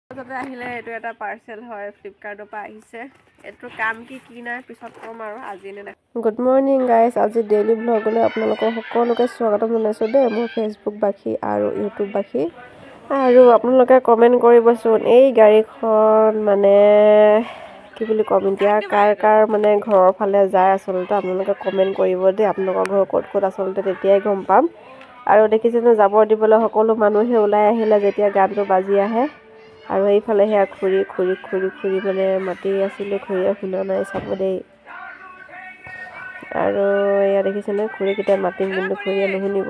তাতে আহিলে এইটো এটা পাৰ্চেল হয় ফ্লিপকাৰ্টৰ পৰা আহিছে এইটো কাম কি নাই পিছত কম আৰু আজি নে গুড মৰ্নিং গাইজ আজি ডেইলি ব্লগলৈ আপোনালোকক সকলোকে স্বাগতম জনাইছোঁ দেই মোৰ ফেচবুক বাসী আৰু ইউটিউব বাসী আৰু আপোনালোকে কমেণ্ট কৰিবচোন এই গাড়ীখন মানে কি বুলি ক'ম এতিয়া কাৰ মানে ঘৰৰ ফালে যায় আচলতে আপোনালোকে কমেণ্ট কৰিব দেই আপোনালোকৰ ঘৰ ক'ত আচলতে তেতিয়াই গম পাম আৰু দেখিছেনে জাবৰ দিবলৈ সকলো মানুহে ওলাই আহিলে যেতিয়া গানটো বাজি আহে আৰু এইফালে হেয়া খুৰী মানে মাতি আছিলে খুৰীয়ে শুনা নাই চাব দেই আৰু এয়া দেখিছেনে খুৰীকেইটা মাতিম কিন্তু খুৰীয়ে নুশুনিব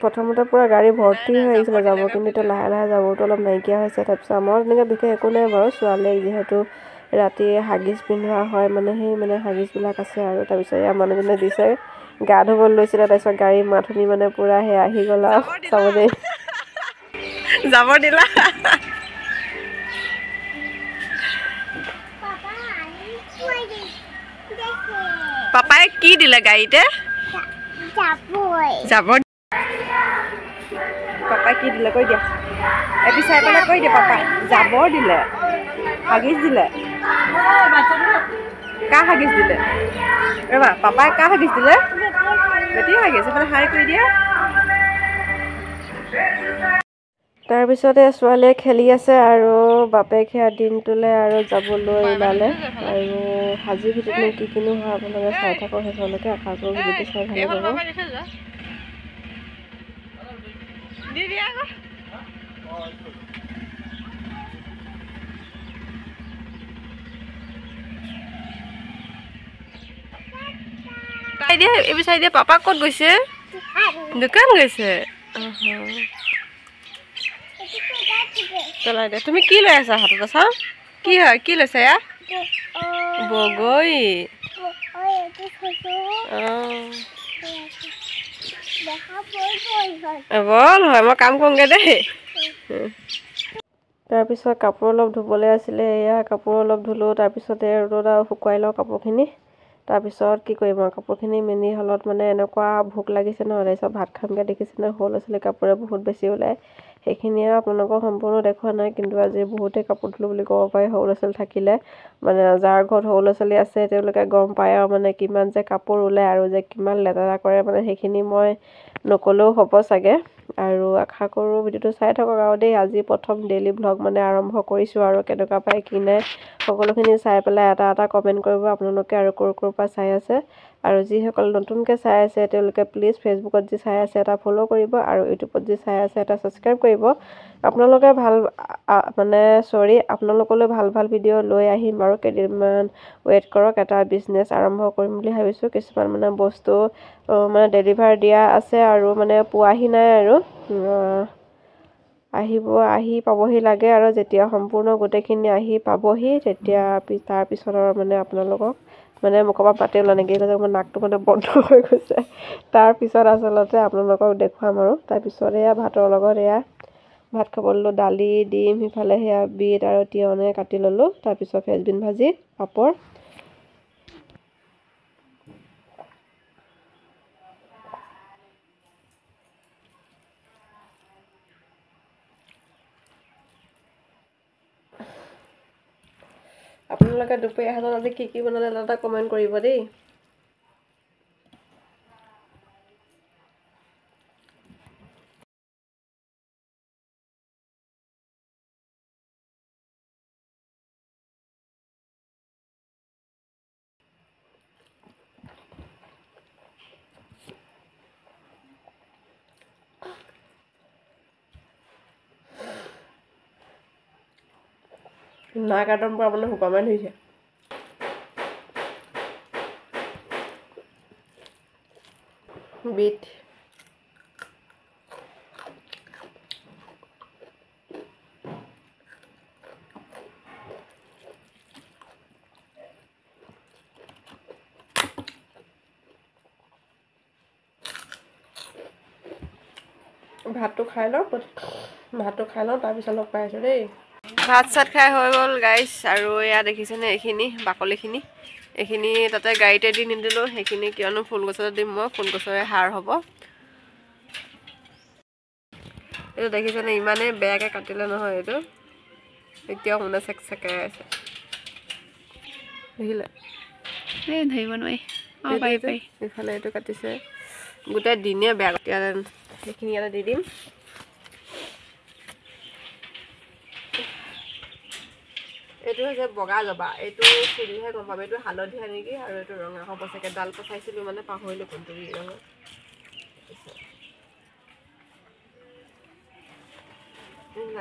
প্ৰথমতে পুৰা গাড়ী ভৰ্তি হৈ আহিছিলে যাব কিন্তু এতিয়া লাহে যাবৰটো অলপ নাইকিয়া হৈছে তাৰপিছত আমাৰ তেনেকৈ বিশেষ একো নাই বাৰু ছোৱালীক যিহেতু ৰাতি হাগিজ পিন্ধোৱা হয় মানে সেই মানে হাগিজবিলাক আছে আৰু তাৰপিছত এয়া মানুহজনে দিছে গা ধুব লৈছিলে তাৰপিছত গাড়ী মাত শুনি মানে পুৰা হে আহি গ'ল আৰু চাব দেই যাব দিলা পাপাই কি দিলে গাড়ীতে যাব পাপাই কি দিলে কৈ দিয়া এপি চাই পেলাই কৈ দিয়া পাপাই জাবৰ দিলে হাগিজ দিলে কা হাগিজ দিলে ৰবা পাপাই কা হাগিজ দিলে বেটি হাগিজ মানে হাই কৰি দিয়া তাৰপিছতে ছোৱালীয়ে খেলি আছে আৰু বাপেক সেয়া দিনটোলৈ আৰু যাবলৈ ওলালে আৰু সাজি ভিতৰতনো কি কিনো হয় আপোনালোকে চাই থাকক শেষলৈকে আশা কৰোঁ ভিডিঅ'টো চাই ভালেই পাব এই বিচাৰি দিয়া পাপা ক'ত গৈছে দোকান গৈছে পেলাই দে তুমি কি লৈ আছা হাতত আছা কি হয় কি লৈছা এয়া বগৰী বল হয় মই কাম কৰোঁগৈ দেই তাৰপিছত কাপোৰ অলপ ধুবলৈ আছিলে এয়া কাপোৰ অলপ ধুলোঁ তাৰপিছতে ৰ'দত শুকুৱাই লওঁ কাপোৰখিনি তাৰপিছত কি কৰিম আৰু কাপোৰখিনি মেলি হলত মানে এনেকুৱা ভোক লাগিছে ন তাৰপিছত ভাত খামকৈ দেখিছেনে সৰু ল'ৰা ছোৱালী কাপোৰে বহুত বেছি ওলায় সেইখিনিয়ে আপোনালোকক সম্পূৰ্ণ দেখুওৱা নাই কিন্তু আজি বহুতেই কাপোৰ ধুলোঁ বুলি ক'ব পাৰি সৰু ল'ৰা ছোৱালী থাকিলে মানে যাৰ ঘৰত সৰু ল'ৰা ছোৱালী আছে তেওঁলোকে গম পায় আৰু মানে কিমান যে কাপোৰ ওলায় আৰু যে কিমান লেতেৰা কৰে মানে সেইখিনি মই নক'লেও হ'ব চাগে আৰু আশা কৰোঁ ভিডিঅ'টো চাই থাকক আৰু দেই আজি প্ৰথম ডেইলি ব্লগ মানে আৰম্ভ কৰিছোঁ আৰু কেনেকুৱা পায় কি নাই সকলোখিনি চাই পেলাই এটা কমেণ্ট কৰিব আপোনালোকে আৰু ক'ৰ পৰা চাই আছে আৰু যিসকল নতুনকৈ চাই আছে তেওঁলোকে প্লিজ ফেচবুকত যি চাই আছে এটা ফ'ল' কৰিব আৰু ইউটিউবত যি চাই আছে এটা ছাবস্ক্ৰাইব কৰিব আপোনালোকে আপোনালোকলৈ ভাল ভিডিঅ' লৈ আহিম আৰু কেইদিনমান ৱেইট কৰক এটা বিজনেছ আৰম্ভ কৰিম বুলি ভাবিছোঁ কিছুমান মানে বস্তু মানে ডেলিভাৰ দিয়া আছে আৰু মানে পোৱাহি নাই আৰু আহি পাবহি লাগে আৰু যেতিয়া সম্পূৰ্ণ গোটেইখিনি আহি পাবহি তেতিয়া তাৰপিছত আৰু মানে আপোনালোকক মানে মুখৰ পৰা পাতে ওলোৱা নাইকিয়া কৈছে মোৰ নাকটো মানে বন্ধ হৈ গৈছে তাৰপিছত আচলতে আপোনালোকক দেখুৱাম আৰু তাৰপিছত এয়া ভাতৰ লগত এয়া ভাত খাব ল'লোঁ দালি ডিম সিফালে সেয়া বিট আৰু তিয়ঁহ কাটি ল'লোঁ তাৰপিছত ফ্ৰেঞ্চবিন ভাজি পাপৰ আপোনালোকে দুপৰীয়া সাজত আজি কি বনালে এটা কমেণ্ট কৰিব দেই নাক একদম পৰা মানে শুকামাই ধৰিছে বিট ভাতটো খাই লওঁ তাৰপিছত লগ পাই আছোঁ দেই ভাত চাত খাই হৈ গ'ল গাইছ আৰু এয়া দেখিছেনে এইখিনি বাকলিখিনি এইখিনি তাতে গাড়ীতে দি নিদিলোঁ সেইখিনি কিয়নো ফুল গছতে দিম মই ফুল গছৰে সাৰ হ'ব এইটো দেখিছেনে ইমানেই বেয়াকৈ কাটিলে নহয় এইটো এতিয়াও শুনা চেকচেকাই আছে দেখিলে এই ধৰিব নোৱাৰি অঁ পাৰি পাৰি ইফালে এইটো কাটিছে গোটেই দিনে বেয়া এতিয়া সেইখিনি ইয়াতে দি দিম এইটো হৈছে বগা জবা এইটো চুলিহে গম পাব এইটো হালধীয়া নেকি আৰু এইটো ৰঙা হ'ব চাগে ডাল পচাইছিলোঁ মানে পাহৰিলোঁ কোনটো কি ৰঙৰ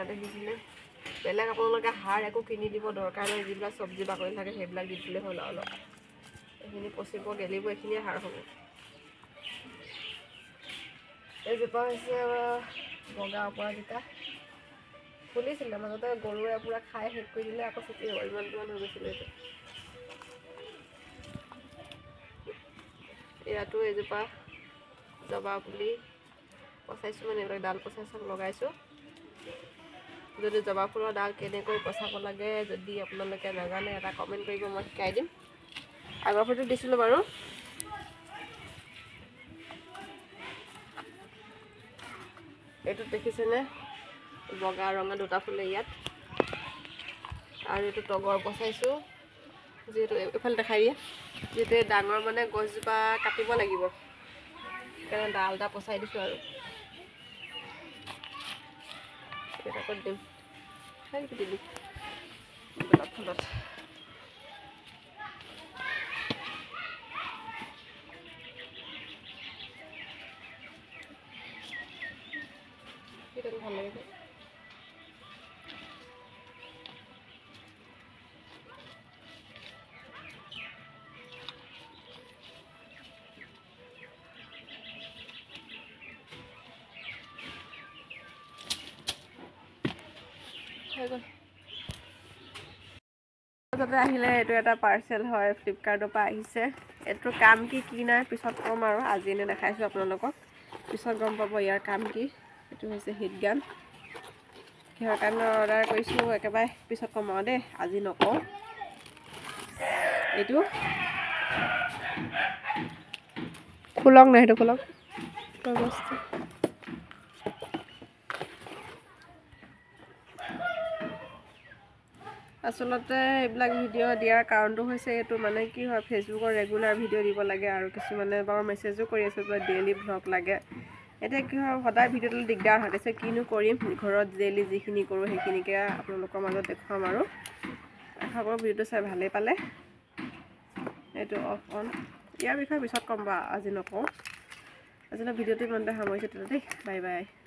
দেখিছিলে বেলেগ আপোনালোকে সাৰ একো কিনি দিব দৰকাৰ নাই যিবিলাক চব্জি বাকলি থাকে সেইবিলাক দি দিলে হ'ল অলপ এইখিনি পচিব গেলিব এইখিনিয়ে সাৰ হ'ব এইজোপা হৈছে বগা অপৰাজিতা ফুলিছিলে মাজতে গৰুৱে পূৰা খাই শেষ কৰি দিলে আকৌ চুটি হ'ব ইমানটোমান হৈ গৈছিলে এইটো ইয়াতো এজোপা জবা পুলি পচাইছোঁ মানে এইবিলাক ডাল পচাই চব লগাইছোঁ যদি জবা ফুলৰ ডাল কেনেকৈ পচাব লাগে যদি আপোনালোকে নাজানে এটা কমেণ্ট কৰিব মই শিকাই দিম আগৰ ফটো দিছিলোঁ বাৰু এইটোত দেখিছেনে বগা ৰঙা দুটা ফুলে ইয়াত আৰু এইটো তগৰ পচাইছোঁ যিহেতু এইফালে দেখাই দিয়ে যিহেতু ডাঙৰ মানে গছজোপা কাটিব লাগিব সেইকাৰণে ডাল এটা পচাই দিছোঁ আৰু এটা কৰি দিম সেইটো দিম গোলাপ ফুলত সেইটো ভাল লাগে আহিলে এইটো এটা পাৰ্চেল হয় ফ্লিপকাৰ্টৰ পৰা আহিছে এইটোৰ কাম কি নাই পিছত ক'ম আৰু আজি এনে দেখাইছোঁ আপোনালোকক পিছত গম পাব ইয়াৰ কাম কি এইটো হৈছে হিট গান কিহৰ কাৰণে অৰ্ডাৰ কৰিছোঁ একেবাৰে পিছত ক'ম আৰু দেই আজি নকওঁ এইটো খোলক নাই সেইটো খোলক বস্তু আচলতে এইবিলাক ভিডিঅ' দিয়াৰ কাৰণটো হৈছে এইটো মানে কি হয় ফেচবুকৰ ৰেগুলাৰ ভিডিঅ' দিব লাগে আৰু কিছুমানে বাৰু মেছেজো কৰি আছে যে ডেইলি ভ্লগ লাগে এতিয়া কি হয় সদায় ভিডিঅ'টো দিগদাৰ হয় তাৰপিছত কিনো কৰিম ঘৰত ডেইলি যিখিনি কৰোঁ সেইখিনিকে আপোনালোকৰ মাজত দেখুৱাম আৰু আশা কৰোঁ ভিডিঅ'টো চাই ভালেই পালে এইটো অফ অন ইয়াৰ বিষয়ে পিছত ক'ম বা আজি নকওঁ আজিলৈ ভিডিঅ'টো ইমানতে সামৰিছোঁ তেতিয়া দেই বাই বাই